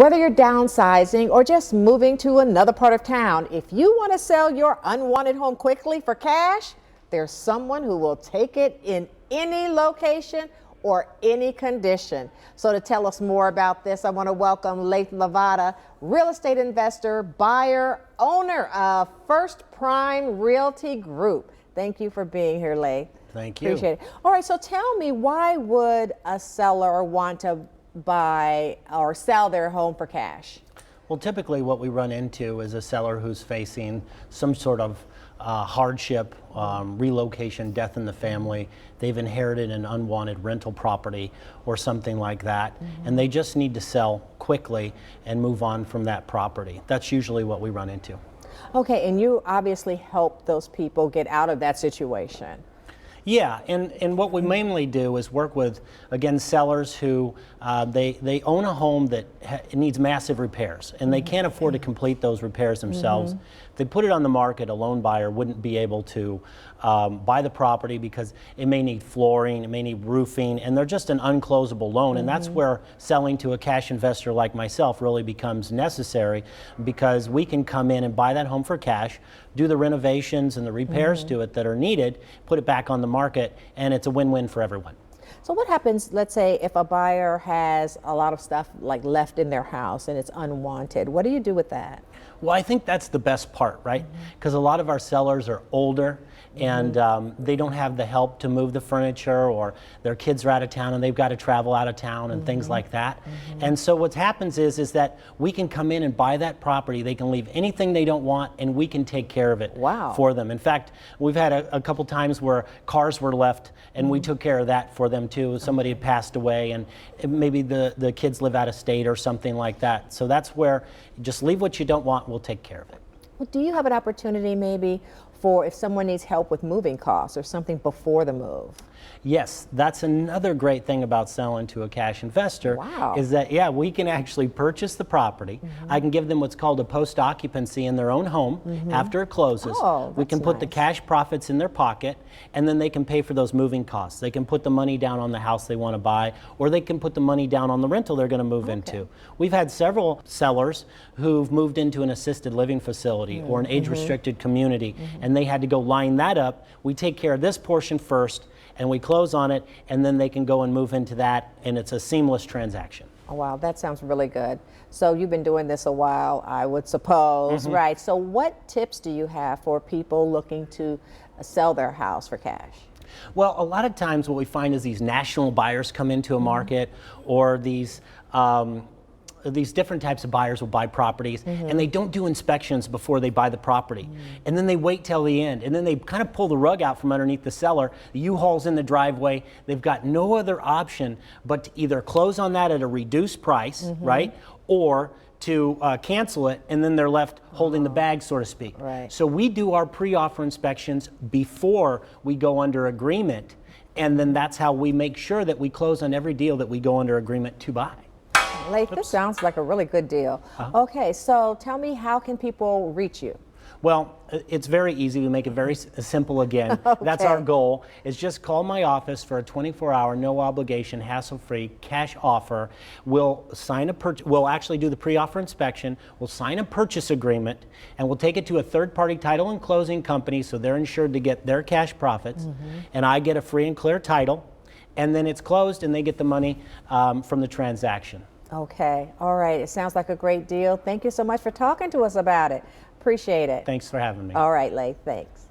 Whether you're downsizing or just moving to another part of town, if you want to sell your unwanted home quickly for cash, there's someone who will take it in any location or any condition. So to tell us more about this, I want to welcome Laith Lavada, real estate investor, buyer, owner of First Prime Realty Group. Thank you for being here, Laith. Thank you. Appreciate it. All right, so tell me, why would a seller want to buy or sell their home for cash? Well, typically what we run into is a seller who's facing some sort of hardship, relocation, death in the family. They've inherited an unwanted rental property or something like that, and they just need to sell quickly and move on from that property. That's usually what we run into. Okay, and you obviously help those people get out of that situation. Yeah, and what we mainly do is work with, again, sellers who they own a home that needs massive repairs, and they can't afford to complete those repairs themselves. If they put it on the market, a loan buyer wouldn't be able to buy the property because it may need flooring, it may need roofing, and they're just an unclosable loan. And that's where selling to a cash investor like myself really becomes necessary, because we can come in and buy that home for cash, do the renovations and the repairs to it that are needed, put it back on the market, and it's a win-win for everyone. So what happens, let's say, if a buyer has a lot of stuff like left in their house and it's unwanted? What do you do with that? Well, I think that's the best part, right? Because a lot of our sellers are older and they don't have the help to move the furniture, or their kids are out of town and they've got to travel out of town and things like that. And so what happens is that we can come in and buy that property. They can leave anything they don't want, and we can take care of it for them. In fact, we've had a couple times where cars were left and we took care of that for them too. Somebody had passed away, and maybe the kids live out of state or something like that. So that's where just leave what you don't want, we'll take care of it. Well, do you have an opportunity maybe for if someone needs help with moving costs or something before the move? Yes, that's another great thing about selling to a cash investor. Is that, yeah, we can actually purchase the property. I can give them what's called a post-occupancy in their own home after it closes. We can put the cash profits in their pocket, and then they can pay for those moving costs. They can put the money down on the house they want to buy, or they can put the money down on the rental they're going to move into. We've had several sellers who've moved into an assisted living facility or an age-restricted community, and they had to go line that up. We take care of this portion first, and we close on it, and then they can go and move into that, and it's a seamless transaction. Oh, wow, that sounds really good. So you've been doing this a while, I would suppose, right? So what tips do you have for people looking to sell their house for cash? Well, a lot of times what we find is these national buyers come into a market, or these different types of buyers will buy properties, and they don't do inspections before they buy the property. And then they wait till the end, and then they kind of pull the rug out from underneath the seller. The U-Haul's in the driveway. They've got no other option but to either close on that at a reduced price, right? Or to cancel it, and then they're left holding the bag, so to speak. So we do our pre-offer inspections before we go under agreement, and then that's how we make sure that we close on every deal that we go under agreement to buy. Laith, this sounds like a really good deal. Okay, so tell me, how can people reach you? Well, it's very easy. We make it very simple again. That's our goal, is just call my office for a 24-hour, no obligation, hassle-free cash offer. We'll actually do the pre-offer inspection. We'll sign a purchase agreement, and we'll take it to a third-party title and closing company, so they're insured to get their cash profits, and I get a free and clear title, and then it's closed and they get the money from the transaction. Okay, all right. It sounds like a great deal. Thank you so much for talking to us about it. Appreciate it. Thanks for having me. All right, Laith, thanks.